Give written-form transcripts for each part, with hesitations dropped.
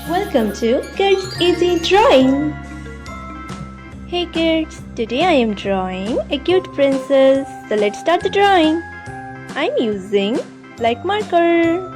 Welcome to Kids Easy Drawing. Hey kids, today I am drawing a cute princess. So let's start the drawing. I'm using black marker.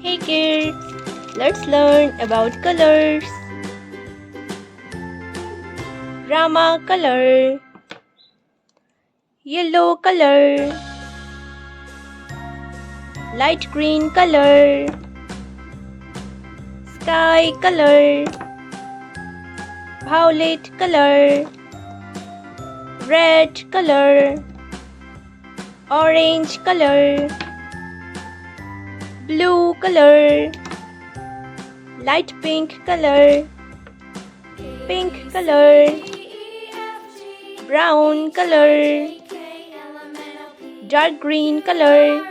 Hey kids, let's learn about colors. Rama color, yellow color, light green color, sky color, violet color, red color, orange color, blue color, light pink color, pink color, brown color, dark green color,